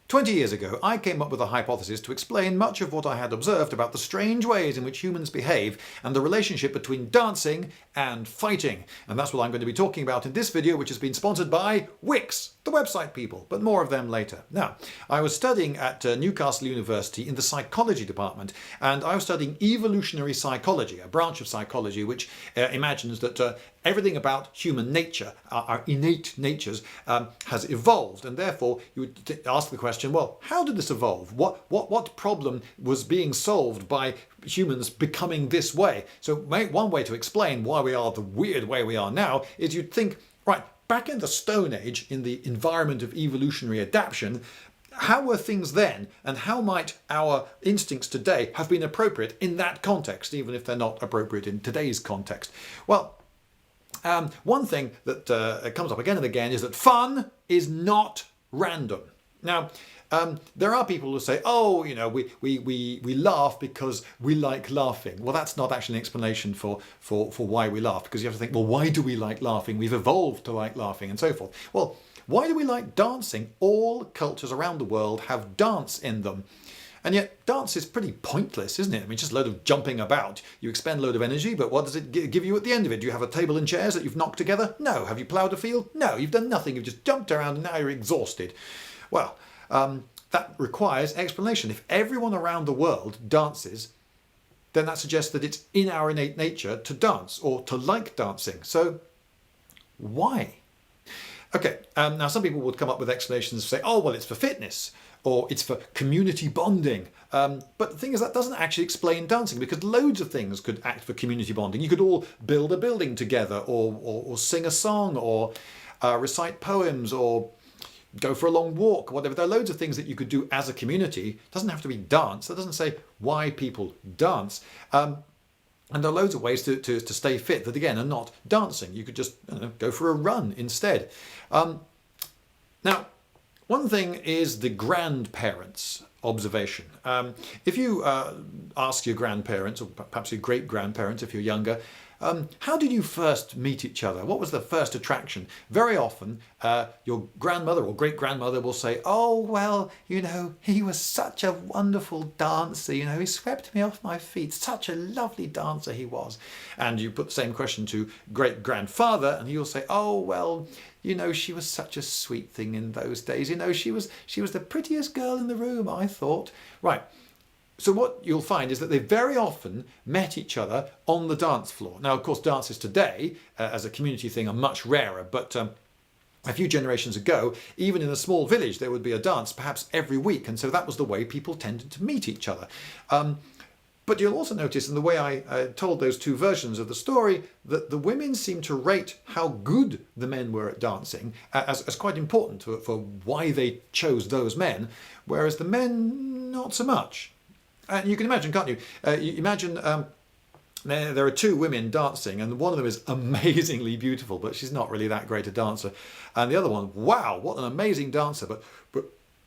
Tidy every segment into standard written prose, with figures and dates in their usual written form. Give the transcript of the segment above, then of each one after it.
20 years ago, I came up with a hypothesis to explain much of what I had observed about the strange ways in which humans behave and the relationship between dancing and fighting. And that's what I'm going to be talking about in this video, which has been sponsored by Wix, the website people, but more of them later. Now, I was studying at Newcastle University in the psychology department, and I was studying evolutionary psychology, a branch of psychology which imagines that everything about human nature, our innate natures, has evolved, and therefore you would ask the question, well, how did this evolve? What problem was being solved by humans becoming this way? So one way to explain why we are the weird way we are now is you'd think, right, back in the Stone Age, in the environment of evolutionary adaptation, how were things then, and how might our instincts today have been appropriate in that context, even if they're not appropriate in today's context? Well, one thing that comes up again and again is that fun is not random. Now, there are people who say, oh, you know, we laugh because we like laughing. Well, that's not actually an explanation for why we laugh, because you have to think, well, why do we like laughing? We've evolved to like laughing and so forth. Well, why do we like dancing? All cultures around the world have dance in them. And yet dance is pretty pointless, isn't it? I mean, just a load of jumping about. You expend a load of energy, but what does it give you at the end of it? Do you have a table and chairs that you've knocked together? No. Have you ploughed a field? No. You've done nothing. You've just jumped around and now you're exhausted. Well, that requires explanation. If everyone around the world dances, then that suggests that it's in our innate nature to dance or to like dancing. So why? Okay, now some people would come up with explanations and say, oh, well, it's for fitness, or it's for community bonding. But the thing is, that doesn't actually explain dancing, because loads of things could act for community bonding. You could all build a building together, or sing a song, or recite poems, or go for a long walk, whatever. There are loads of things that you could do as a community. It doesn't have to be dance. That doesn't say why people dance. And there are loads of ways to stay fit that, again, are not dancing. You could just go for a run instead. Now, one thing is the grandparents' observation. If you ask your grandparents, or perhaps your great-grandparents if you're younger, how did you first meet each other? What was the first attraction? Very often, your grandmother or great-grandmother will say, oh, well, you know, he was such a wonderful dancer, you know, he swept me off my feet, such a lovely dancer he was. And you put the same question to great-grandfather, and he'll say, oh, well, you know, she was such a sweet thing in those days. You know, she was the prettiest girl in the room, I thought. Right. So what you'll find is that they very often met each other on the dance floor. Now, of course, dances today, as a community thing, are much rarer, but a few generations ago, even in a small village, there would be a dance perhaps every week, and so that was the way people tended to meet each other. But you'll also notice in the way I told those two versions of the story that the women seem to rate how good the men were at dancing as quite important for why they chose those men, whereas the men, not so much. And you can imagine, can't you? You imagine there are two women dancing, and one of them is amazingly beautiful, but she's not really that great a dancer. And the other one, wow, what an amazing dancer, but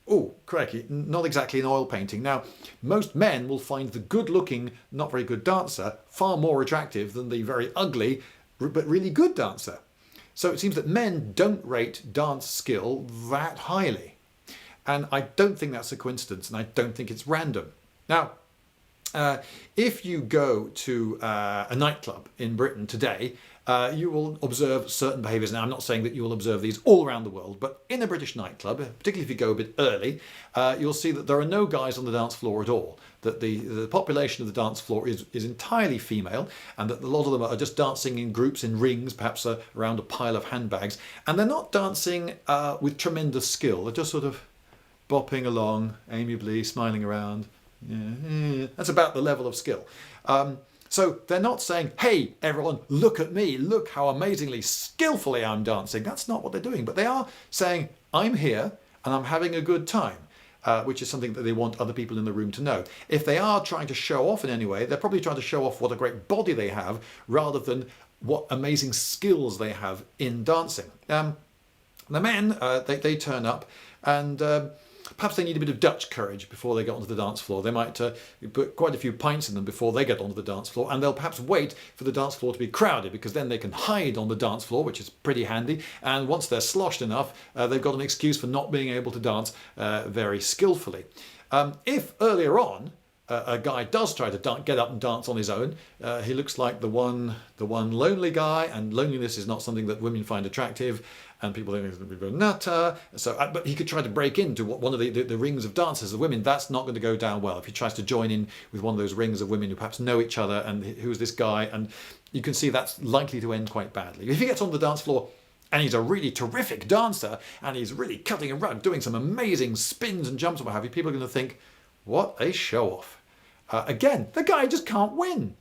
oh, crikey, not exactly an oil painting. Now, most men will find the good-looking, not very good dancer far more attractive than the very ugly, but really good dancer. So it seems that men don't rate dance skill that highly. And I don't think that's a coincidence, and I don't think it's random. Now, if you go to a nightclub in Britain today, you will observe certain behaviours. Now, I'm not saying that you will observe these all around the world, but in a British nightclub, particularly if you go a bit early, you'll see that there are no guys on the dance floor at all. That the population of the dance floor is entirely female, and that a lot of them are just dancing in groups, in rings, perhaps around a pile of handbags. And they're not dancing with tremendous skill. They're just sort of bopping along, amiably, smiling around. Yeah, that's about the level of skill. So they're not saying, hey, everyone, look at me, look how amazingly skillfully I'm dancing. That's not what they're doing. But they are saying, I'm here and I'm having a good time, which is something that they want other people in the room to know. If they are trying to show off in any way, they're probably trying to show off what a great body they have rather than what amazing skills they have in dancing. The men, they turn up and perhaps they need a bit of Dutch courage before they get onto the dance floor. They might put quite a few pints in them before they get onto the dance floor, and they'll perhaps wait for the dance floor to be crowded, because then they can hide on the dance floor, which is pretty handy. And once they're sloshed enough, they've got an excuse for not being able to dance very skillfully. If earlier on a guy does try to get up and dance on his own, he looks like the one lonely guy, and loneliness is not something that women find attractive, and people think he's a bit of a nutter. So, but he could try to break into one of the rings of dancers of women. That's not going to go down well if he tries to join in with one of those rings of women who perhaps know each other, and who's this guy, and you can see that's likely to end quite badly. If he gets on the dance floor and he's a really terrific dancer, and he's really cutting around, doing some amazing spins and jumps and what have you, people are going to think, what a show-off. Again, the guy just can't win.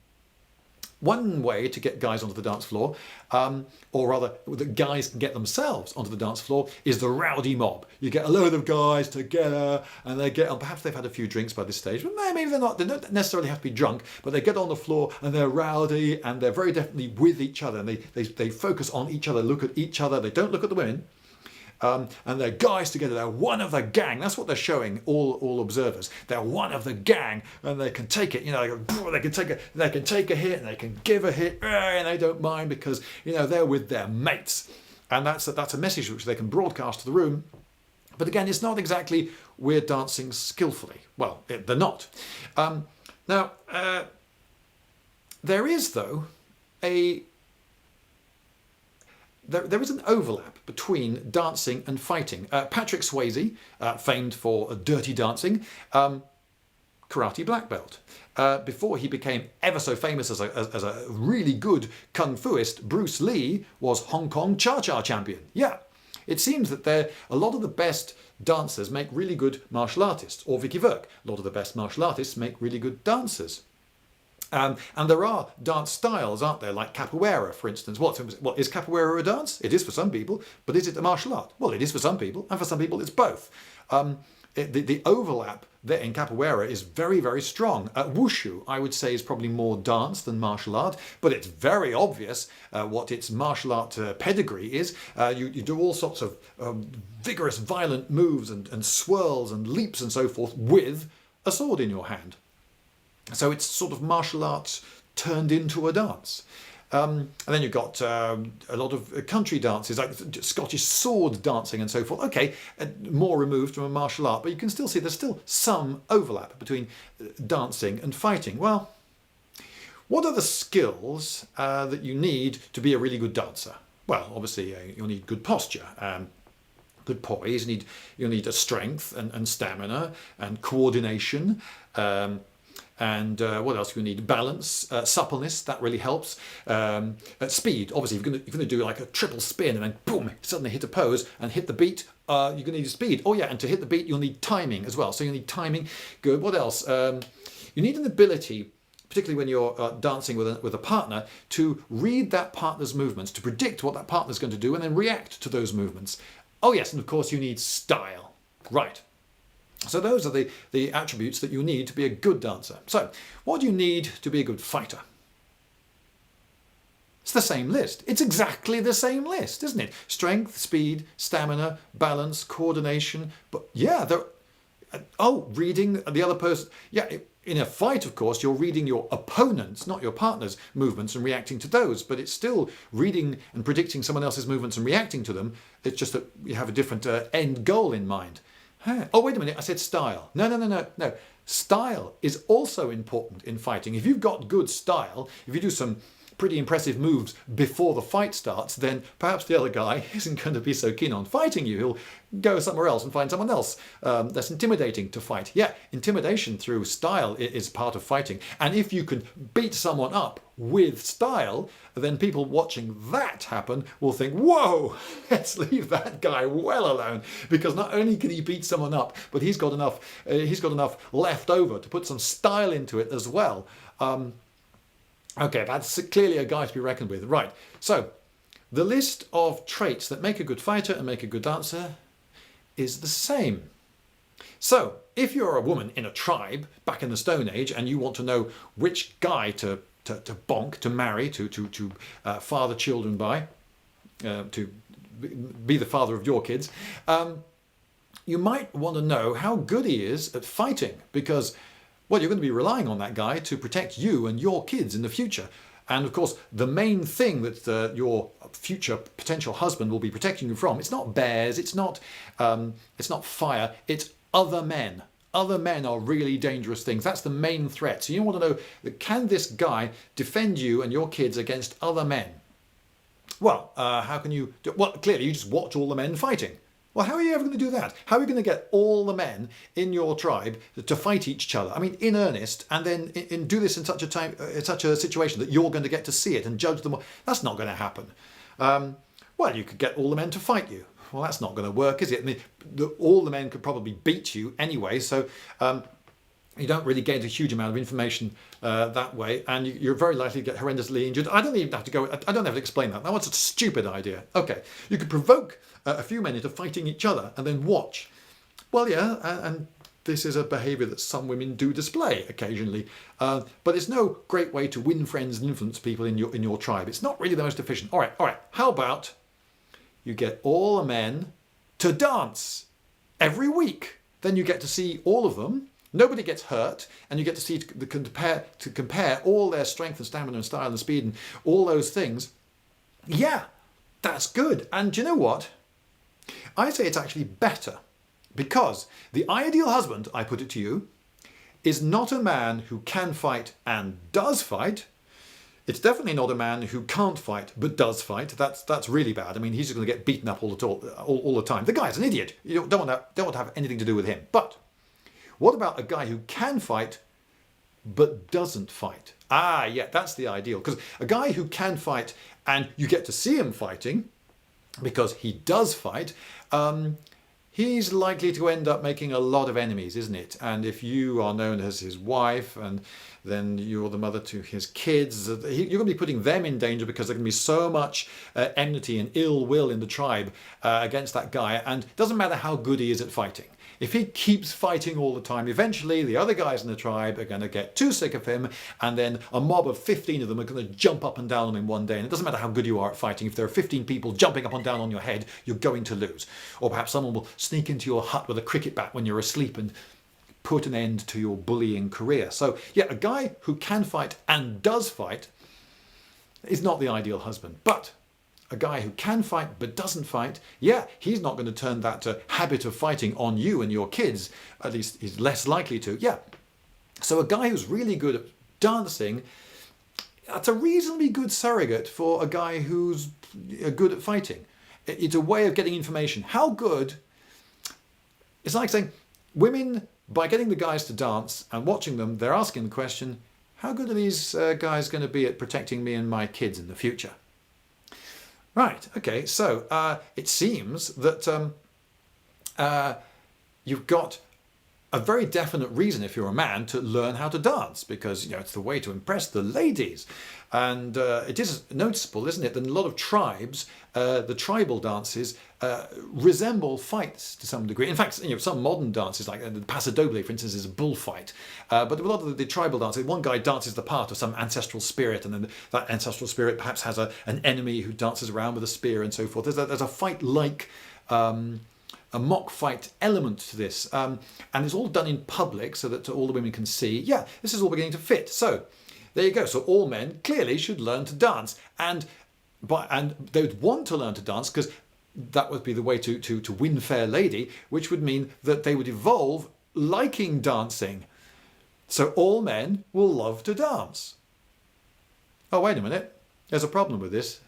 One way to get guys onto the dance floor, or rather that guys can get themselves onto the dance floor, is the rowdy mob. You get a load of guys together, and they get on, perhaps they've had a few drinks by this stage, but maybe they're not, they don't necessarily have to be drunk, but they get on the floor and they're rowdy, and they're very definitely with each other, and they focus on each other, look at each other, they don't look at the women. And they're guys together, they're one of the gang. That's what they're showing all observers. They're one of the gang, and they can take it, you know, they can take a hit, and they can give a hit, and they don't mind, because, you know, they're with their mates. And that's a message which they can broadcast to the room. But again, it's not exactly we're dancing skillfully. Well, they're not. Now, there is, though, there is an overlap between dancing and fighting. Patrick Swayze, famed for Dirty Dancing, karate black belt. Before he became ever so famous as a really good kung fuist, Bruce Lee was Hong Kong Cha-Cha champion. Yeah, it seems that a lot of the best dancers make really good martial artists, or Vicky Verk. A lot of the best martial artists make really good dancers. And there are dance styles, aren't there, like capoeira, for instance. What is capoeira a dance? It is for some people, but is it a martial art? Well, it is for some people, and for some people it's both. The overlap there in capoeira is very, very strong. Wushu, I would say, is probably more dance than martial art, but it's very obvious what its martial art pedigree is. You do all sorts of vigorous, violent moves and swirls and leaps and so forth with a sword in your hand. So it's sort of martial arts turned into a dance. And then you've got a lot of country dances, like Scottish sword dancing and so forth. Okay, more removed from a martial art, but you can still see there's still some overlap between dancing and fighting. Well, what are the skills that you need to be a really good dancer? Well, obviously you'll need good posture. Good poise, you'll need a strength and stamina and coordination. And what else do you need? Balance, suppleness, that really helps. Speed, obviously, if you're going to do like a triple spin and then boom, suddenly hit a pose and hit the beat, you're going to need speed. Oh yeah, and to hit the beat, you'll need timing as well. So you need timing. Good. What else? You need an ability, particularly when you're dancing with a partner, to read that partner's movements, to predict what that partner's going to do and then react to those movements. Oh yes, and of course you need style. Right. So those are the attributes that you need to be a good dancer. So what do you need to be a good fighter? It's the same list. It's exactly the same list, isn't it? Strength, speed, stamina, balance, coordination. But yeah, reading the other person. Yeah, in a fight, of course, you're reading your opponent's, not your partner's, movements and reacting to those. But it's still reading and predicting someone else's movements and reacting to them. It's just that you have a different end goal in mind. Oh, wait a minute, I said style. No. Style is also important in fighting. If you've got good style, if you do some pretty impressive moves before the fight starts, then perhaps the other guy isn't going to be so keen on fighting you. He'll go somewhere else and find someone else that's intimidating to fight. Yeah, intimidation through style is part of fighting. And if you can beat someone up with style, then people watching that happen will think, whoa, let's leave that guy well alone, because not only can he beat someone up, but he's got enough left over to put some style into it as well. Okay, that's clearly a guy to be reckoned with. Right, so the list of traits that make a good fighter and make a good dancer is the same. So if you're a woman in a tribe back in the Stone Age and you want to know which guy to bonk, to marry, to father children by, to be the father of your kids, you might want to know how good he is at fighting, because, well, you're going to be relying on that guy to protect you and your kids in the future. And of course, the main thing that your future potential husband will be protecting you from, it's not bears, it's not fire, it's other men. Other men are really dangerous things. That's the main threat. So you want to know, that can this guy defend you and your kids against other men? Well, how can you do? Well, clearly you just watch all the men fighting. Well, how are you ever going to do that? How are you going to get all the men in your tribe to fight each other? I mean, in earnest, and then do this in such a situation that you're going to get to see it and judge them. That's not going to happen. Well, you could get all the men to fight you. Well, that's not going to work, is it? I mean, all the men could probably beat you anyway, so you don't really gain a huge amount of information that way, and you're very likely to get horrendously injured. I don't even have to go. I don't have to explain that. That was a stupid idea. Okay, you could provoke a few men into fighting each other and then watch. Well, yeah, and this is a behaviour that some women do display occasionally, but it's no great way to win friends and influence people in your tribe. It's not really the most efficient. All right. How about you get all the men to dance every week? Then you get to see all of them. Nobody gets hurt, and you get to see to compare all their strength and stamina and style and speed and all those things. Yeah, that's good. And do you know what? I say it's actually better, because the ideal husband, I put it to you, is not a man who can fight and does fight. It's definitely not a man who can't fight but does fight. That's really bad. I mean, he's just going to get beaten up all the time. The guy's an idiot. You don't want to have anything to do with him. But what about a guy who can fight but doesn't fight? Ah, yeah, that's the ideal. Because a guy who can fight and you get to see him fighting because he does fight, he's likely to end up making a lot of enemies, isn't it? And if you are known as his wife and then you're the mother to his kids, you're going to be putting them in danger, because there's going to be so much enmity and ill will in the tribe against that guy. And it doesn't matter how good he is at fighting. If he keeps fighting all the time, eventually the other guys in the tribe are going to get too sick of him, and then a mob of 15 of them are going to jump up and down on him one day. And it doesn't matter how good you are at fighting, if there are 15 people jumping up and down on your head, you're going to lose. Or perhaps someone will sneak into your hut with a cricket bat when you're asleep and put an end to your bullying career. So yeah, a guy who can fight and does fight is not the ideal husband. But a guy who can fight but doesn't fight, yeah, he's not going to turn that habit of fighting on you and your kids. At least he's less likely to. Yeah. So a guy who's really good at dancing, that's a reasonably good surrogate for a guy who's good at fighting. It's a way of getting information. How good? It's like saying, women, by getting the guys to dance and watching them, they're asking the question, how good are these guys going to be at protecting me and my kids in the future? Right, okay, so it seems that you've got a very definite reason, if you're a man, to learn how to dance, because it's the way to impress the ladies. And it is noticeable, isn't it, that in a lot of tribes, the tribal dances resemble fights to some degree. In fact, some modern dances, like the Paso Doble, for instance, is a bullfight. But a lot of the tribal dances, one guy dances the part of some ancestral spirit, and then that ancestral spirit perhaps has an enemy who dances around with a spear and so forth. There's a fight-like a mock fight element to this, and it's all done in public so that all the women can see. Yeah, this is all beginning to fit. So there you go. So all men clearly should learn to dance, and they would want to learn to dance because that would be the way to win fair lady, which would mean that they would evolve liking dancing. So all men will love to dance. Oh, wait a minute. There's a problem with this.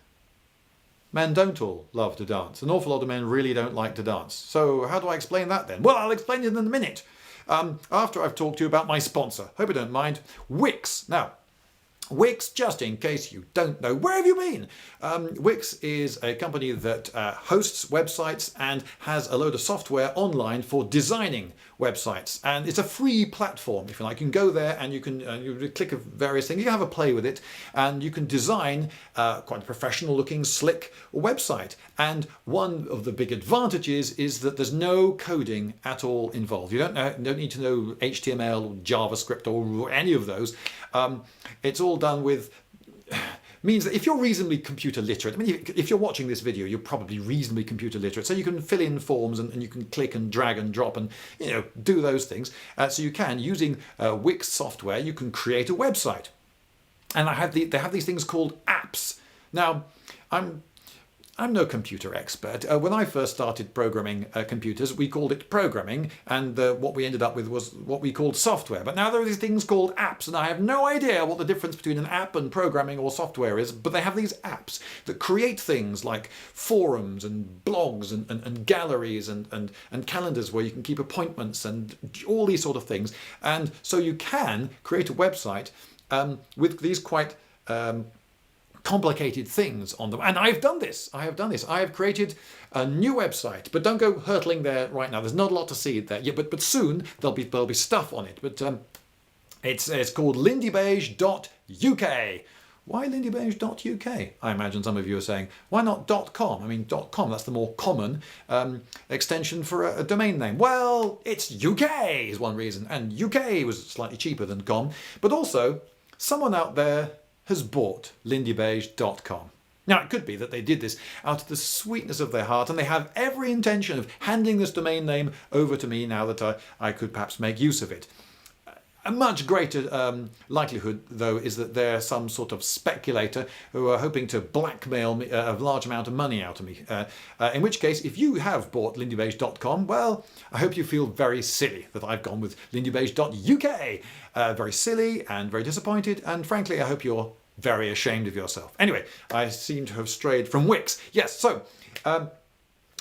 Men don't all love to dance. An awful lot of men really don't like to dance. So how do I explain that then? Well, I'll explain it in a minute. After I've talked to you about my sponsor. Hope you don't mind. Wix. Now, Wix, just in case you don't know, where have you been? Wix is a company that hosts websites and has a load of software online for designing websites. And it's a free platform, if you like. You can go there and you can you click various things. You can have a play with it, and you can design quite a professional looking, slick website. And one of the big advantages is that there's no coding at all involved. You don't need to know HTML or JavaScript or any of those. It's all done with means that if you're reasonably computer literate, I mean, if you're watching this video, you're probably reasonably computer literate, so you can fill in forms and you can click and drag and drop and do those things. So you can, using Wix software, you can create a website. And they have these things called apps. Now, I'm no computer expert. When I first started programming computers, we called it programming, and what we ended up with was what we called software. But now there are these things called apps, and I have no idea what the difference between an app and programming or software is, but they have these apps that create things like forums and blogs and galleries and calendars where you can keep appointments and all these sort of things. And so you can create a website with these quite complicated things on them. And I've done this. I have created a new website, but don't go hurtling there right now. There's not a lot to see there yet, but soon there'll be stuff on it. But it's called Lindybeige.uk. Why Lindybeige.uk? I imagine some of you are saying, why not .com? I mean, .com, that's the more common extension for a domain name. Well, it's UK is one reason, and UK was slightly cheaper than com, but also someone out there has bought Lindybeige.com. Now, it could be that they did this out of the sweetness of their heart, and they have every intention of handing this domain name over to me now that I could perhaps make use of it. A much greater likelihood, though, is that they're some sort of speculator who are hoping to blackmail me, a large amount of money out of me. In which case, if you have bought Lindybeige.com, well, I hope you feel very silly that I've gone with Lindybeige.uk. Very silly and very disappointed, and frankly, I hope you're very ashamed of yourself. Anyway, I seem to have strayed from Wix. Yes, so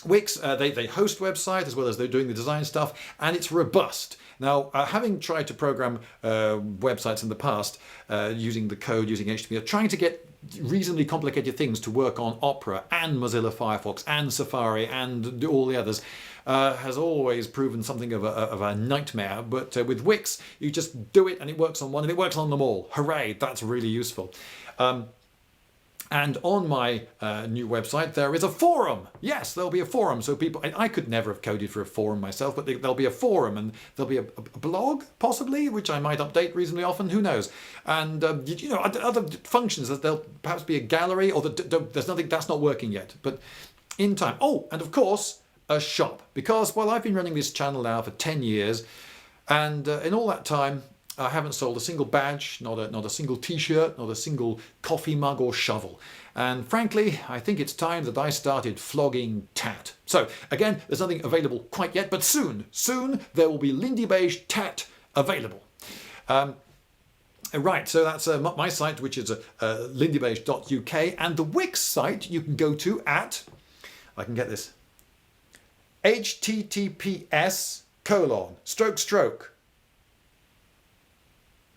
Wix, they host websites as well as they're doing the design stuff, and it's robust. Now, having tried to program websites in the past using the code, using HTML, trying to get reasonably complicated things to work on Opera and Mozilla Firefox and Safari and all the others has always proven something of a nightmare. But with Wix, you just do it and it works on one and it works on them all. Hooray, that's really useful. And on my new website, there is a forum. Yes, there'll be a forum. So people, I could never have coded for a forum myself, but there'll be a forum and there'll be a blog, possibly, which I might update reasonably often. Who knows? And other functions. There'll perhaps be a gallery, or there's nothing that's not working yet, but in time. Oh, and of course, a shop, because well, I've been running this channel now for 10 years, and in all that time, I haven't sold a single badge, not a single t-shirt, not a single coffee mug or shovel. And frankly, I think it's time that I started flogging tat. So again, there's nothing available quite yet, but soon there will be Lindybeige tat available. Right, so that's my site, which is lindybeige.uk, and the Wix site you can go to at, I can get this, https://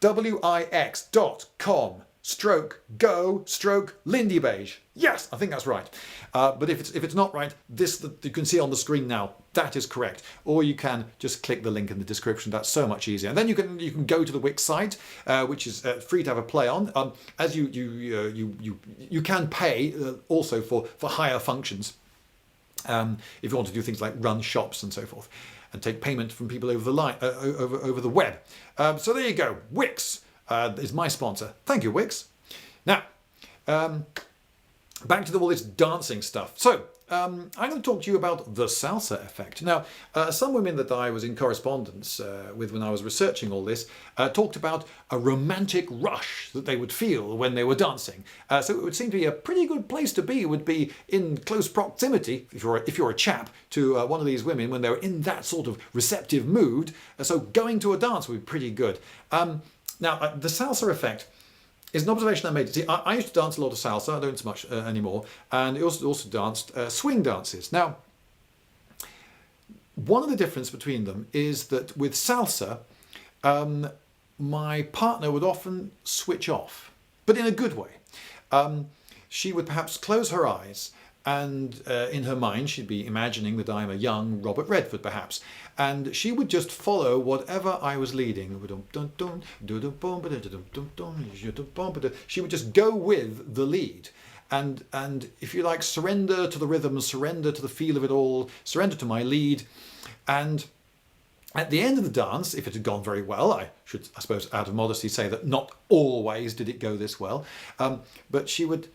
wix.com/go/Lindybeige. Yes, I think that's right. But if it's not right, this that you can see on the screen now, that is correct. Or you can just click the link in the description. That's so much easier. And then you can go to the Wix site, which is free to have a play on. As you can pay also for higher functions. If you want to do things like run shops and so forth, and take payment from people over the line, over the web. So there you go. Wix is my sponsor. Thank you, Wix. Now, back to all this dancing stuff. So I'm going to talk to you about the salsa effect. Now, some women that I was in correspondence with when I was researching all this talked about a romantic rush that they would feel when they were dancing. So it would seem to be a pretty good place to be, would be in close proximity, if you're a chap, to one of these women when they're in that sort of receptive mood. So going to a dance would be pretty good. Now, the salsa effect is an observation I made. See, I used to dance a lot of salsa. I don't so much anymore. And I also danced swing dances. Now, one of the difference between them is that with salsa, my partner would often switch off, but in a good way. She would perhaps close her eyes, and in her mind she'd be imagining that I'm a young Robert Redford perhaps, and she would just follow whatever I was leading. She would just go with the lead, and if you like, surrender to the rhythm, surrender to the feel of it all, surrender to my lead. And At the end of the dance, if it had gone very well, I should, I suppose, out of modesty, say that not always did it go this well, but she would,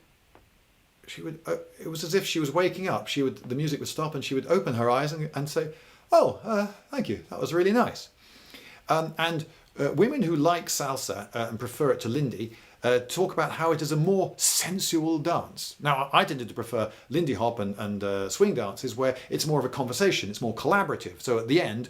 it was as if she was waking up. The music would stop and she would open her eyes and say, "Oh, thank you, that was really nice." Women who like salsa and prefer it to Lindy talk about how it is a more sensual dance. Now, I tended to prefer Lindy hop and swing dances where it's more of a conversation, it's more collaborative. So at the end,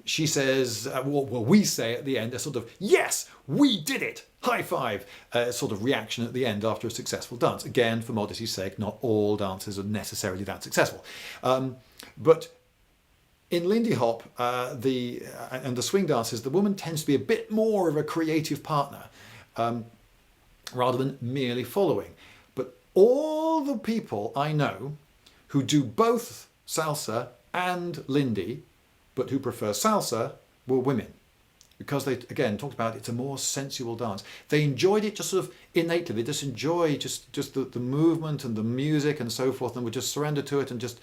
she says, we say at the end a sort of, "Yes, we did it! High five!" Sort of reaction at the end after a successful dance. Again, for modesty's sake, not all dances are necessarily that successful. But in Lindy hop and the swing dances, the woman tends to be a bit more of a creative partner rather than merely following. But all the people I know who do both salsa and Lindy, but who prefer salsa, were women. Because they, again, talked about it's a more sensual dance. They enjoyed it just sort of innately. They just enjoy just the movement and the music and so forth, and would just surrender to it and just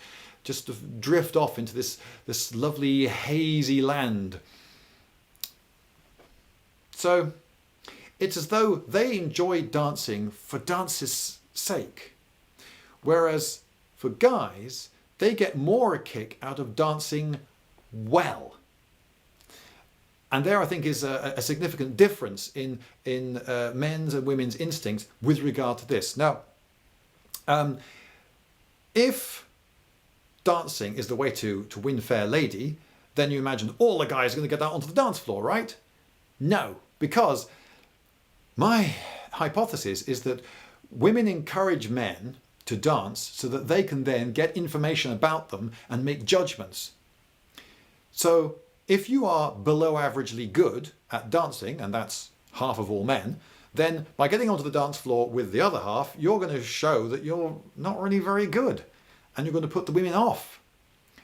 drift off into this lovely hazy land. So it's as though they enjoy dancing for dance's sake, whereas for guys, they get more a kick out of dancing well. And there, I think, is a significant difference in men's and women's instincts with regard to this. Now, if dancing is the way to win fair lady, then you imagine all the guys are going to get out onto the dance floor, right? No, because my hypothesis is that women encourage men to dance so that they can then get information about them and make judgments. So if you are below averagely good at dancing, and that's half of all men, then by getting onto the dance floor with the other half, you're going to show that you're not really very good, and you're going to put the women off.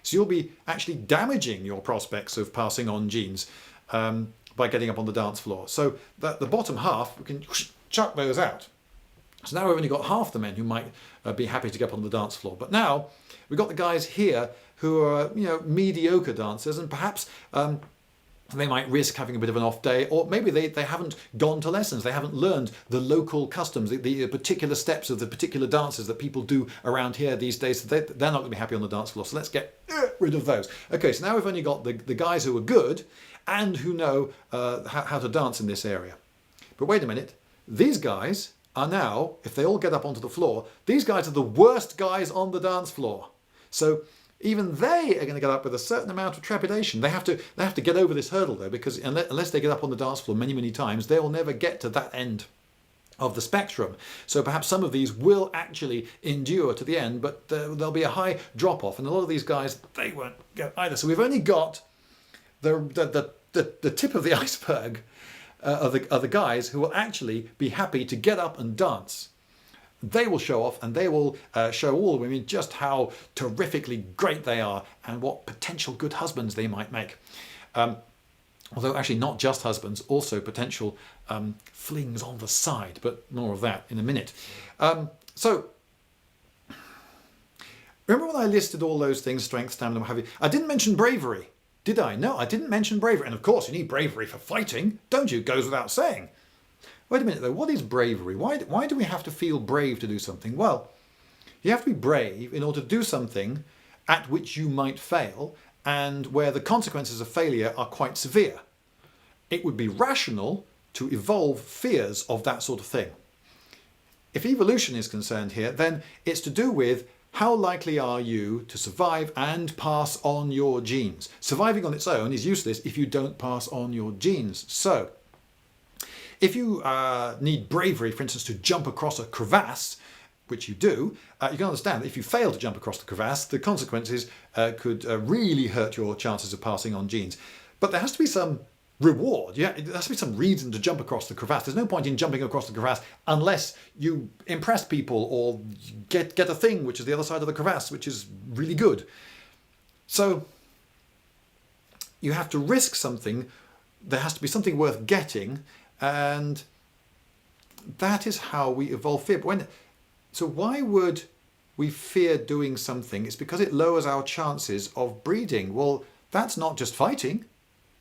So you'll be actually damaging your prospects of passing on genes by getting up on the dance floor. So that the bottom half, we can chuck those out. So now we've only got half the men who might be happy to get up on the dance floor. But now we've got the guys here who are, mediocre dancers, and perhaps they might risk having a bit of an off day, or maybe they haven't gone to lessons, they haven't learned the local customs, the particular steps of the particular dances that people do around here these days. So they're not going to be happy on the dance floor. So let's get rid of those. Okay, so now we've only got the guys who are good and who know how to dance in this area. But wait a minute, these guys are now, if they all get up onto the floor, these guys are the worst guys on the dance floor. So even they are going to get up with a certain amount of trepidation. They have to get over this hurdle though, because unless they get up on the dance floor many, many times, they will never get to that end of the spectrum. So perhaps some of these will actually endure to the end, but there'll be a high drop off, and a lot of these guys, they won't go either. So we've only got the tip of the iceberg of the guys who will actually be happy to get up and dance. They will show off, and they will show all the women just how terrifically great they are and what potential good husbands they might make. Although actually not just husbands, also potential flings on the side, but more of that in a minute. So remember when I listed all those things, strength, stamina, what have you? I didn't mention bravery, did I? No, I didn't mention bravery. And of course you need bravery for fighting, don't you? Goes without saying. Wait a minute though, what is bravery? Why do we have to feel brave to do something? Well, you have to be brave in order to do something at which you might fail and where the consequences of failure are quite severe. It would be rational to evolve fears of that sort of thing. If evolution is concerned here, then it's to do with how likely are you to survive and pass on your genes. Surviving on its own is useless if you don't pass on your genes. So, if you need bravery, for instance, to jump across a crevasse, which you do, you can understand that if you fail to jump across the crevasse, the consequences could really hurt your chances of passing on genes. But there has to be some reward. Yeah, there has to be some reason to jump across the crevasse. There's no point in jumping across the crevasse unless you impress people or get a thing which is the other side of the crevasse, which is really good. So you have to risk something. There has to be something worth getting. And that is how we evolve fear. But so why would we fear doing something? It's because it lowers our chances of breeding. Well, That's not just fighting.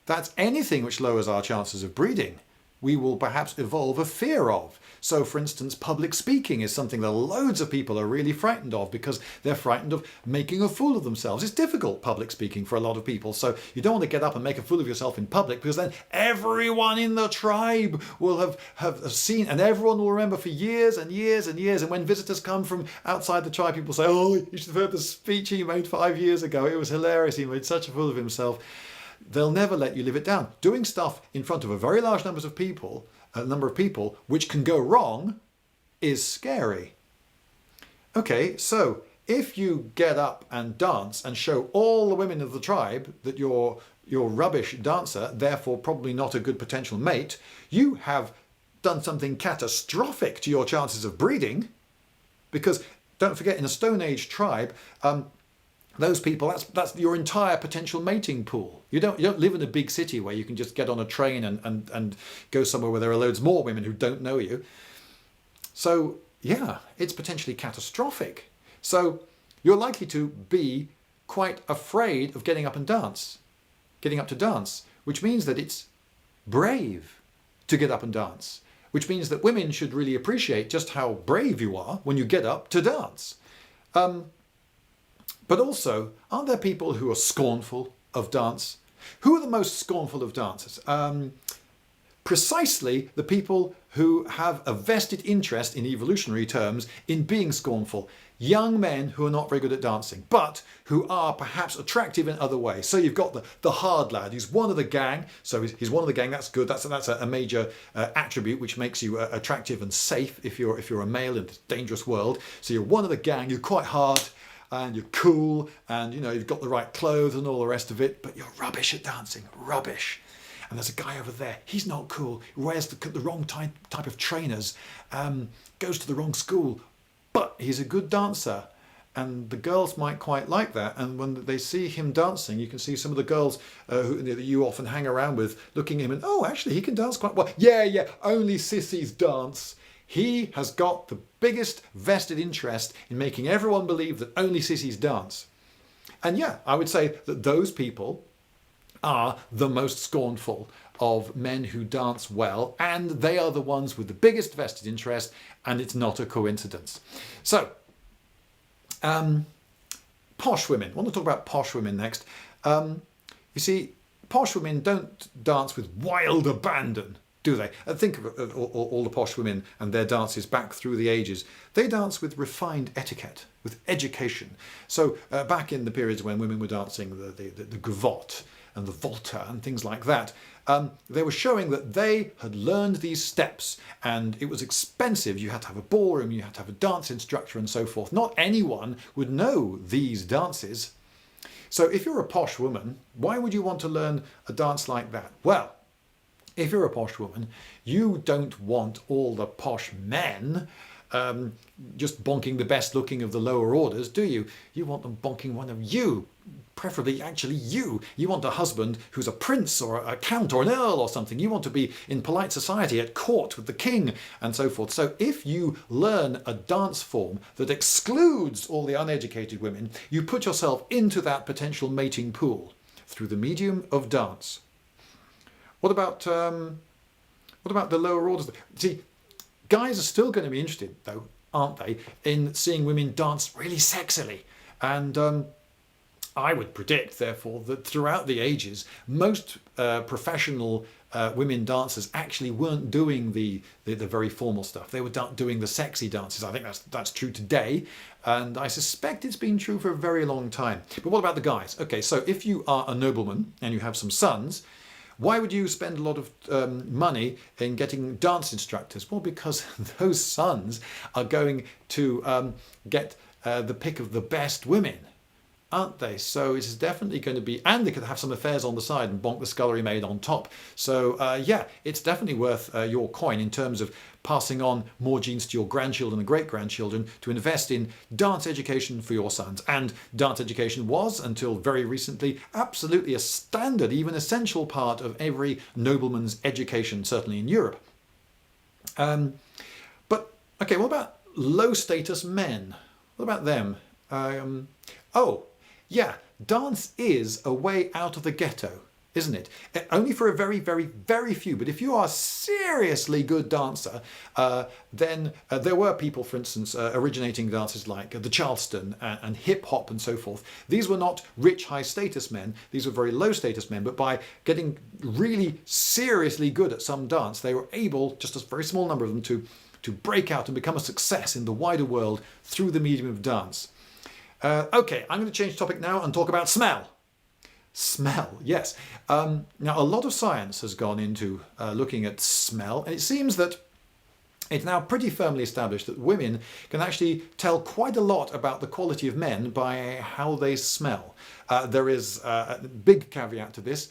That's anything which lowers our chances of breeding. We will perhaps evolve a fear of. So, for instance, public speaking is something that loads of people are really frightened of because they're frightened of making a fool of themselves. It's difficult, public speaking, for a lot of people. So you don't want to get up and make a fool of yourself in public because then everyone in the tribe will have seen, and everyone will remember for years and years and years. And when visitors come from outside the tribe, people say, oh, you should have heard the speech he made 5 years ago. It was hilarious. He made such a fool of himself. They'll never let you live it down. Doing stuff in front of a very large number of people, which can go wrong, is scary. Okay, so if you get up and dance and show all the women of the tribe that you're a rubbish dancer, therefore probably not a good potential mate, you have done something catastrophic to your chances of breeding. Because don't forget, in a Stone Age tribe, those people, that's your entire potential mating pool. You don't live in a big city where you can just get on a train and go somewhere where there are loads more women who don't know you. So yeah, it's potentially catastrophic. So you're likely to be quite afraid of getting up to dance, which means that it's brave to get up and dance, which means that women should really appreciate just how brave you are when you get up to dance. But also, aren't there people who are scornful of dance? Who are the most scornful of dancers? Precisely the people who have a vested interest, in evolutionary terms, in being scornful. Young men who are not very good at dancing, but who are perhaps attractive in other ways. So you've got the hard lad, who's one of the gang. So he's one of the gang, that's good. That's a major attribute which makes you attractive and safe if you're a male in this dangerous world. So you're one of the gang, you're quite hard, and you're cool, and you've got the right clothes and all the rest of it, but you're rubbish at dancing, rubbish. And there's a guy over there, he's not cool, wears the wrong type of trainers, goes to the wrong school, but he's a good dancer. And the girls might quite like that. And when they see him dancing, you can see some of the girls that you often hang around with looking at him and, oh, actually, he can dance quite well. Yeah, only sissies dance. He has got the biggest vested interest in making everyone believe that only sissies dance. And yeah, I would say that those people are the most scornful of men who dance well, and they are the ones with the biggest vested interest, and it's not a coincidence. So, posh women. I want to talk about posh women next. You see, posh women don't dance with wild abandon, do they? Think of all the posh women and their dances back through the ages. They dance with refined etiquette, with education. So back in the periods when women were dancing the gavotte and the volta and things like that, they were showing that they had learned these steps, and it was expensive. You had to have a ballroom, you had to have a dance instructor and so forth. Not anyone would know these dances. So if you're a posh woman, why would you want to learn a dance like that? Well, if you're a posh woman, you don't want all the posh men just bonking the best looking of the lower orders, do you? You want them bonking one of you, preferably actually you. You want a husband who's a prince or a count or an earl or something. You want to be in polite society at court with the king and so forth. So if you learn a dance form that excludes all the uneducated women, you put yourself into that potential mating pool through the medium of dance. What about the lower orders? See, guys are still going to be interested, though, aren't they, in seeing women dance really sexily. And I would predict, therefore, that throughout the ages, most professional women dancers actually weren't doing the very formal stuff. They were doing the sexy dances. I think that's true today, and I suspect it's been true for a very long time. But what about the guys? Okay, so if you are a nobleman and you have some sons, why would you spend a lot of money in getting dance instructors? Well, because those sons are going to get the pick of the best women, aren't they? So it's definitely going to be, and they could have some affairs on the side and bonk the scullery maid on top. So yeah, it's definitely worth your coin in terms of passing on more genes to your grandchildren and great-grandchildren to invest in dance education for your sons. And dance education was, until very recently, absolutely a standard, even essential part of every nobleman's education, certainly in Europe. But, okay, what about low-status men? What about them? Oh, yeah, dance is a way out of the ghetto, isn't it? Only for a very, very, very few. But if you are a seriously good dancer, then there were people, for instance, originating dances like the Charleston and hip hop and so forth. These were not rich, high status men. These were very low status men. But by getting really seriously good at some dance, they were able, just a very small number of them, to break out and become a success in the wider world through the medium of dance. Okay, I'm going to change topic now and talk about smell. Smell, yes. Now, a lot of science has gone into looking at smell, and it seems that it's now pretty firmly established that women can actually tell quite a lot about the quality of men by how they smell. There is a big caveat to this.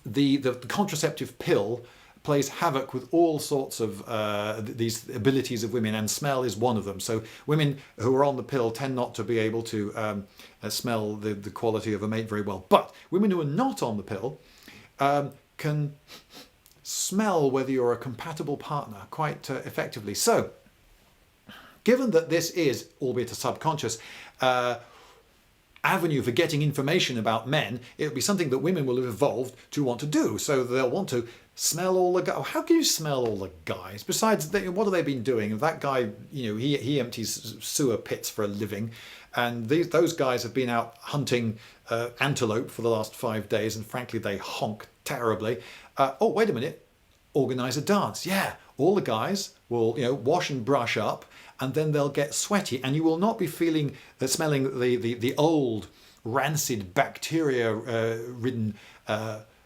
The contraceptive pill plays havoc with all sorts of these abilities of women, and smell is one of them. So women who are on the pill tend not to be able to smell the quality of a mate very well. But women who are not on the pill can smell whether you're a compatible partner quite effectively. So given that this is, albeit a subconscious, avenue for getting information about men, it would be something that women will have evolved to want to do. So they'll want to smell all the guys. Oh, how can you smell all the guys? Besides, what have they been doing? That guy, he empties sewer pits for a living, and those guys have been out hunting antelope for the last 5 days, and frankly, they honk terribly. Oh, wait a minute. Organise a dance. Yeah, all the guys will, wash and brush up, and then they'll get sweaty, and you will not be smelling the old, rancid, bacteria-ridden,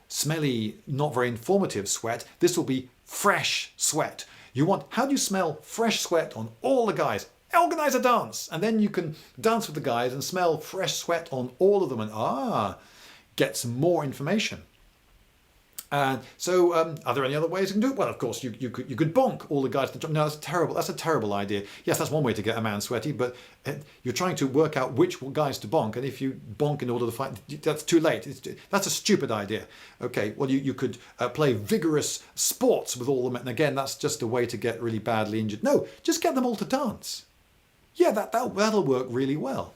smelly, not very informative sweat. This will be fresh sweat. How do you smell fresh sweat on all the guys? Organise a dance, and then you can dance with the guys and smell fresh sweat on all of them, and get some more information. So are there any other ways you can do it? Well, of course, you could bonk all the guys. No, that's terrible. That's a terrible idea. Yes, that's one way to get a man sweaty, but you're trying to work out which guys to bonk, and if you bonk in order to fight, that's too late. That's a stupid idea. Okay, well, you could play vigorous sports with all of them, and again, that's just a way to get really badly injured. No, just get them all to dance. Yeah, that'll work really well.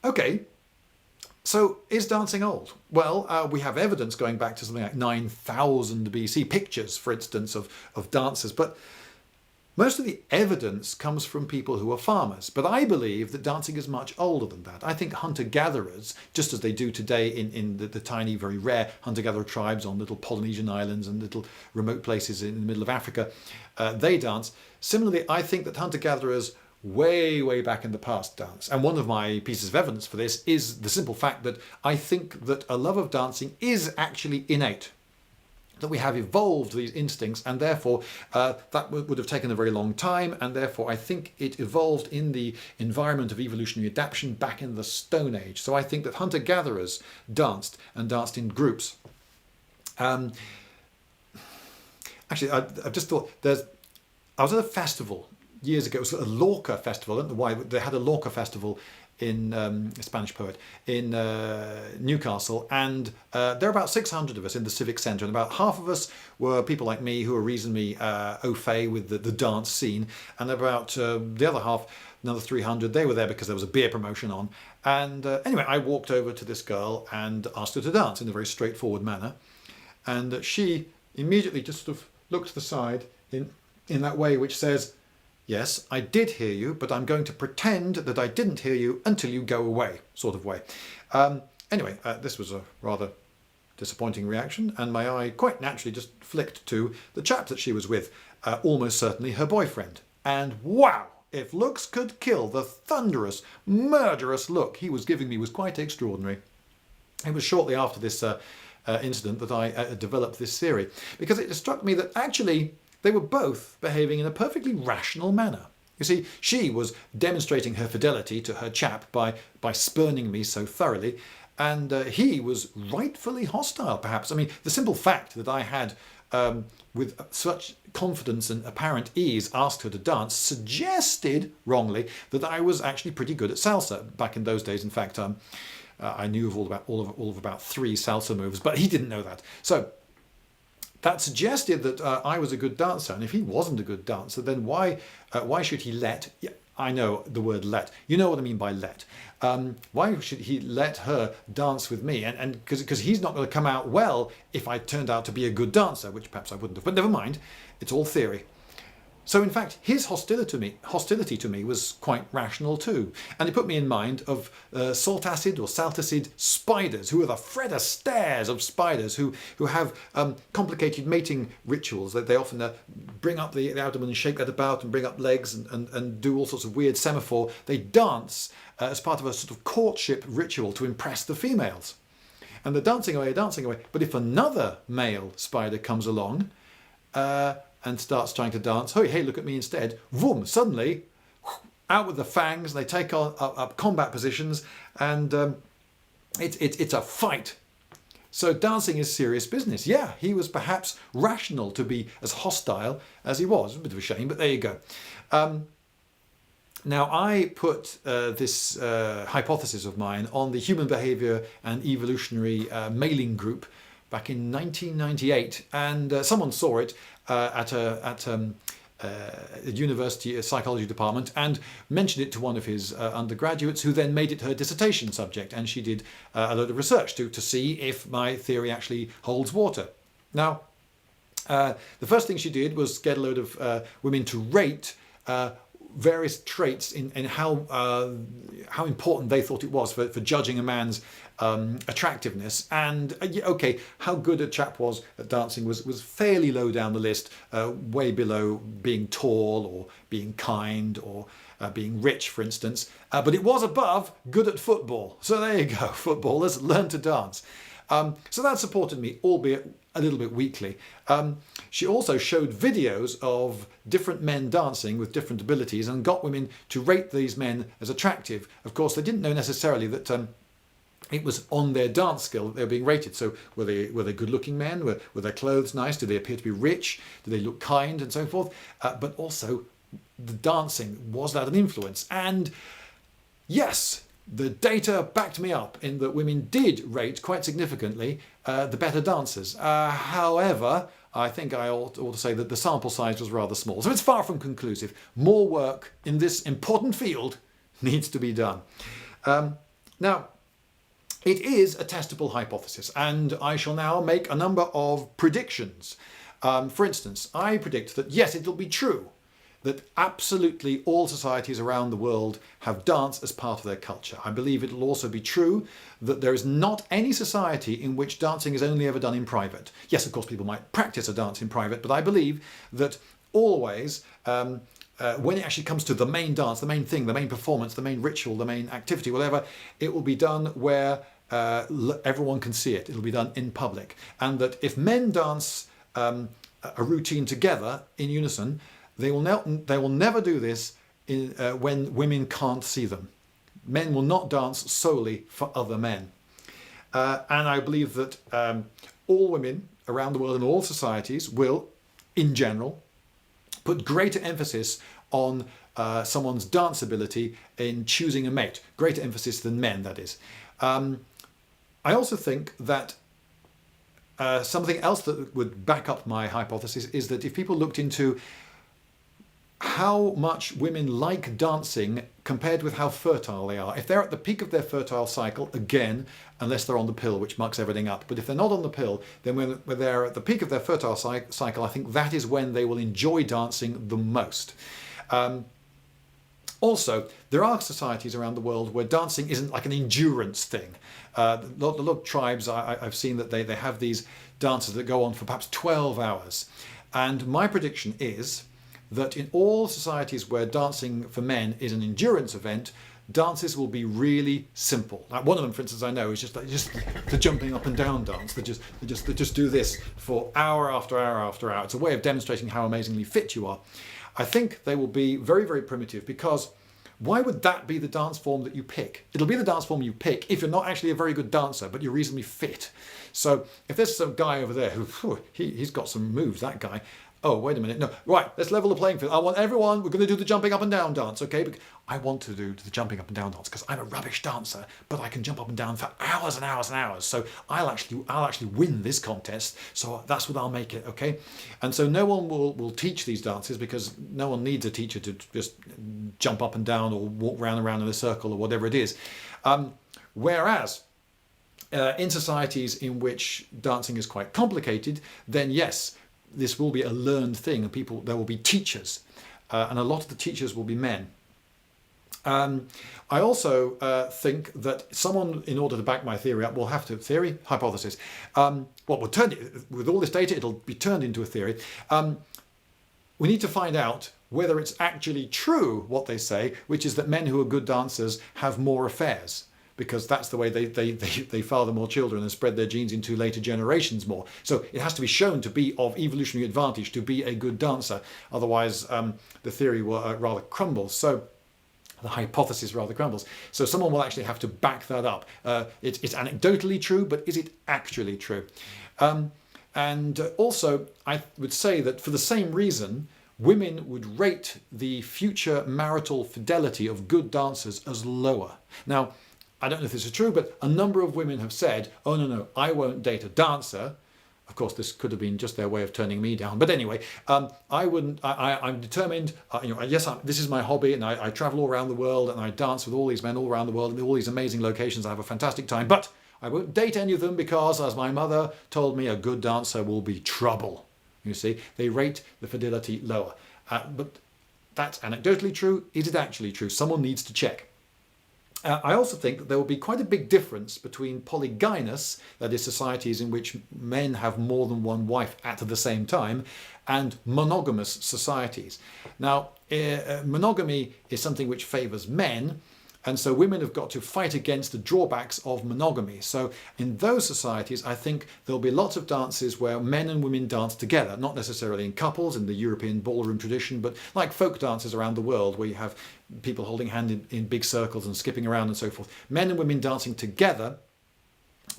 Okay. So, is dancing old? Well, we have evidence going back to something like 9,000 BC, pictures, for instance, of dancers, but most of the evidence comes from people who are farmers. But I believe that dancing is much older than that. I think hunter-gatherers, just as they do today in the tiny, very rare hunter-gatherer tribes on little Polynesian islands and little remote places in the middle of Africa, they dance. Similarly, I think that hunter-gatherers way, way back in the past dance. And one of my pieces of evidence for this is the simple fact that I think that a love of dancing is actually innate. That we have evolved these instincts, and therefore that would have taken a very long time, and therefore I think it evolved in the environment of evolutionary adaptation back in the Stone Age. So I think that hunter-gatherers danced in groups. Actually, I've just thought, I was at a festival years ago. It was a Lorca festival. I don't know why, but they had a Lorca festival in a Spanish poet in Newcastle, and there are about 600 of us in the civic centre, and about half of us were people like me who were reasonably au fait with the dance scene, and about the other half, another 300, they were there because there was a beer promotion on. And anyway, I walked over to this girl and asked her to dance in a very straightforward manner, and she immediately just sort of looked to the side in that way which says, "Yes, I did hear you, but I'm going to pretend that I didn't hear you until you go away," sort of way. Anyway, this was a rather disappointing reaction, and my eye quite naturally just flicked to the chap that she was with, almost certainly her boyfriend. And wow, if looks could kill, the thunderous, murderous look he was giving me was quite extraordinary. It was shortly after this incident that I developed this theory, because it struck me that actually they were both behaving in a perfectly rational manner. You see, she was demonstrating her fidelity to her chap by spurning me so thoroughly, and he was rightfully hostile, perhaps. I mean, the simple fact that I had, with such confidence and apparent ease, asked her to dance suggested, wrongly, that I was actually pretty good at salsa. Back in those days, in fact, I knew of all of about 3 salsa moves, but he didn't know that. So that suggested that I was a good dancer, and if he wasn't a good dancer, then why should he let I know the word let. You know what I mean by let. Why should he let her dance with me? And because he's not going to come out well if I turned out to be a good dancer, which perhaps I wouldn't have. But never mind, it's all theory. So in fact, his hostility to me was quite rational too. And it put me in mind of salt acid or saltacid spiders, who are the Fred Astaire's of spiders, who have complicated mating rituals. They often bring up the abdomen and shake that about and bring up legs and do all sorts of weird semaphore. They dance as part of a sort of courtship ritual to impress the females. And they're dancing away, dancing away. But if another male spider comes along, and starts trying to dance, hey, look at me instead, vroom, suddenly, out with the fangs, they take up combat positions, and it's a fight. So dancing is serious business. Yeah, he was perhaps rational to be as hostile as he was. A bit of a shame, but there you go. Now, I put this hypothesis of mine on the Human Behaviour and Evolutionary mailing group back in 1998, and someone saw it at a university psychology department and mentioned it to one of his undergraduates, who then made it her dissertation subject, and she did a load of research to see if my theory actually holds water. Now, the first thing she did was get a load of women to rate various traits in how important they thought it was for judging a man's attractiveness. And okay, how good a chap was at dancing was fairly low down the list, way below being tall or being kind or being rich, for instance. But it was above good at football. So there you go, footballers learn to dance. So that supported me, albeit a little bit weakly. She also showed videos of different men dancing with different abilities and got women to rate these men as attractive. Of course, they didn't know necessarily that it was on their dance skill that they were being rated. So were they good-looking men? Were their clothes nice? Did they appear to be rich? Did they look kind and so forth? But also, the dancing, was that an influence? And yes, the data backed me up in that women did rate quite significantly the better dancers. However, I think I ought to say that the sample size was rather small. So it's far from conclusive. More work in this important field needs to be done. Now, it is a testable hypothesis, and I shall now make a number of predictions. For instance, I predict that yes, it'll be true that absolutely all societies around the world have dance as part of their culture. I believe it'll also be true that there is not any society in which dancing is only ever done in private. Yes, of course, people might practice a dance in private, but I believe that always, when it actually comes to the main dance, the main thing, the main performance, the main ritual, the main activity, whatever, it will be done where everyone can see it. It'll be done in public. And that if men dance a routine together in unison, they will never do this when women can't see them. Men will not dance solely for other men. And I believe that all women around the world in all societies will, in general, put greater emphasis on someone's dance ability in choosing a mate. Greater emphasis than men, that is. I also think that something else that would back up my hypothesis is that if people looked into how much women like dancing compared with how fertile they are. If they're at the peak of their fertile cycle, again, unless they're on the pill, which mucks everything up, but if they're not on the pill, then when they're at the peak of their fertile cycle, I think that is when they will enjoy dancing the most. Also, there are societies around the world where dancing isn't like an endurance thing. A lot of tribes, I've seen that they have these dances that go on for perhaps 12 hours. And my prediction is that in all societies where dancing for men is an endurance event, dances will be really simple. Like one of them, for instance, I know is just the jumping up and down dance. They just do this for hour after hour after hour. It's a way of demonstrating how amazingly fit you are. I think they will be very, very primitive, because why would that be the dance form that you pick? It'll be the dance form you pick if you're not actually a very good dancer, but you're reasonably fit. So if there's some guy over there who, he's got some moves, that guy, oh, wait a minute, no, right, let's level the playing field. I want everyone, we're going to do the jumping up and down dance, okay? I want to do the jumping up and down dance because I'm a rubbish dancer, but I can jump up and down for hours and hours and hours. So I'll actually win this contest. So that's what I'll make it, okay? And so no one will teach these dances because no one needs a teacher to just jump up and down or walk round and round in a circle or whatever it is. Whereas in societies in which dancing is quite complicated, then yes, this will be a learned thing, and there will be teachers, and a lot of the teachers will be men. I also think that someone, in order to back my theory up, will have to hypothesis. With all this data, it'll be turned into a theory. We need to find out whether it's actually true what they say, which is that men who are good dancers have more affairs, because that's the way they father more children and spread their genes into later generations more. So it has to be shown to be of evolutionary advantage to be a good dancer. Otherwise, the theory will rather crumble. So the hypothesis rather crumbles. So someone will actually have to back that up. It's anecdotally true, but is it actually true? And also, I would say that for the same reason, women would rate the future marital fidelity of good dancers as lower. Now, I don't know if this is true, but a number of women have said, oh no, I won't date a dancer. Of course, this could have been just their way of turning me down. But anyway, I'm determined, yes, this is my hobby, and I travel all around the world, and I dance with all these men all around the world in all these amazing locations. I have a fantastic time, but I won't date any of them because, as my mother told me, a good dancer will be trouble. You see, they rate the fidelity lower. But that's anecdotally true. Is it actually true? Someone needs to check. I also think that there will be quite a big difference between polygynous, that is societies in which men have more than one wife at the same time, and monogamous societies. Now, monogamy is something which favours men, and so women have got to fight against the drawbacks of monogamy. So in those societies, I think there'll be lots of dances where men and women dance together, not necessarily in couples in the European ballroom tradition, but like folk dances around the world where you have people holding hands in big circles and skipping around and so forth. Men and women dancing together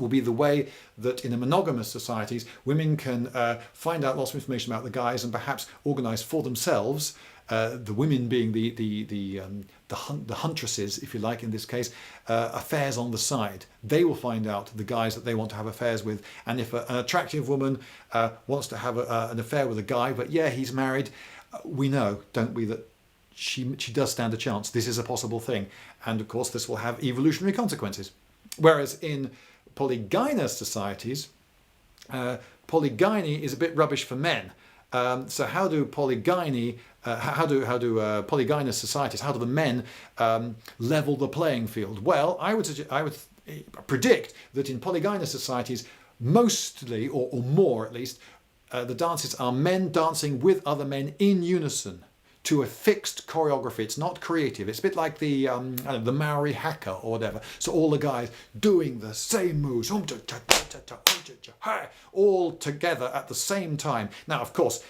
will be the way that in the monogamous societies, women can find out lots of information about the guys and perhaps organise for themselves, the women being the huntresses, if you like, in this case, affairs on the side. They will find out the guys that they want to have affairs with. And if an attractive woman wants to have an affair with a guy, but yeah, he's married, we know, don't we, that she does stand a chance. This is a possible thing. And of course, this will have evolutionary consequences. Whereas in polygynous societies, polygyny is a bit rubbish for men. So how do polygynous societies, how do the men level the playing field? Well, I would predict that in polygynous societies, mostly, or more at least, the dances are men dancing with other men in unison to a fixed choreography. It's not creative. It's a bit like the Maori haka or whatever. So all the guys doing the same moves, all together at the same time. Now, of course,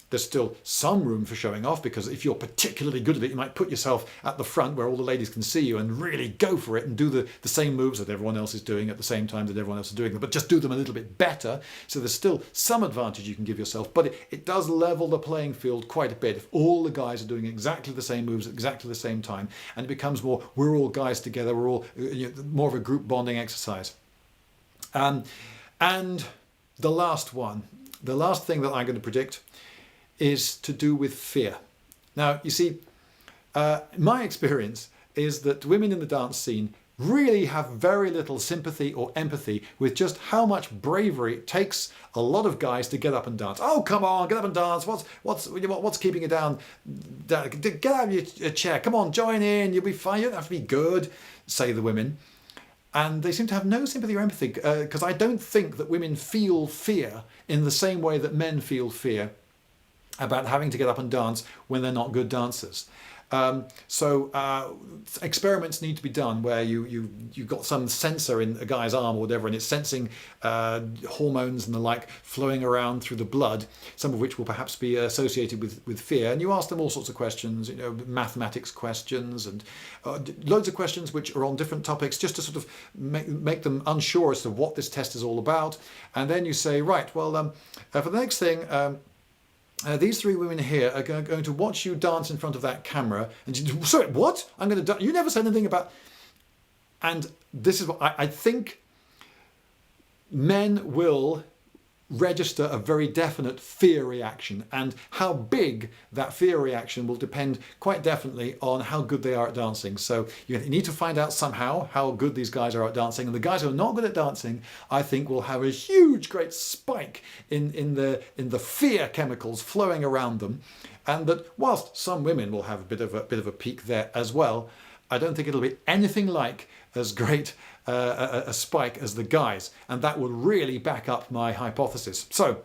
there's still some room for showing off, because if you're particularly good at it, you might put yourself at the front where all the ladies can see you and really go for it and do the same moves that everyone else is doing at the same time that everyone else is doing them, but just do them a little bit better. So there's still some advantage you can give yourself, but it does level the playing field quite a bit if all the guys are doing exactly the same moves at exactly the same time, and it becomes more, we're all guys together, we're all more of a group bonding exercise. And the last thing that I'm going to predict is to do with fear. Now, you see, my experience is that women in the dance scene really have very little sympathy or empathy with just how much bravery it takes a lot of guys to get up and dance. Oh, come on, get up and dance. What's keeping you down? Get out of your chair. Come on, join in. You'll be fine. You don't have to be good, say the women. And they seem to have no sympathy or empathy, because I don't think that women feel fear in the same way that men feel fear about having to get up and dance when they're not good dancers. So experiments need to be done where you've got some sensor in a guy's arm or whatever, and it's sensing hormones and the like flowing around through the blood, some of which will perhaps be associated with fear. And you ask them all sorts of questions, mathematics questions and loads of questions which are on different topics, just to sort of make them unsure as to what this test is all about. And then you say, right, well, for the next thing, these three women here are going to watch you dance in front of that camera. And sorry, what? I'm going to. You never said anything about. And this is what I think. Men will register a very definite fear reaction, and how big that fear reaction will depend quite definitely on how good they are at dancing. So you need to find out somehow how good these guys are at dancing, and the guys who are not good at dancing, I think, will have a huge great spike in the fear chemicals flowing around them, and that whilst some women will have a bit of a peak there as well, I don't think it'll be anything like as great a spike as the guys, and that would really back up my hypothesis. So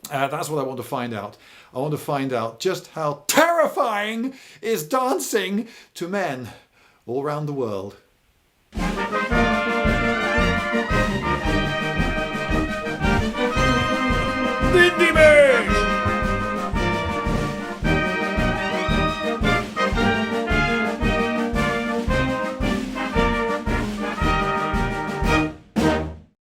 that's what I want to find out. I want to find out just how terrifying is dancing to men all around the world. Lindybeige!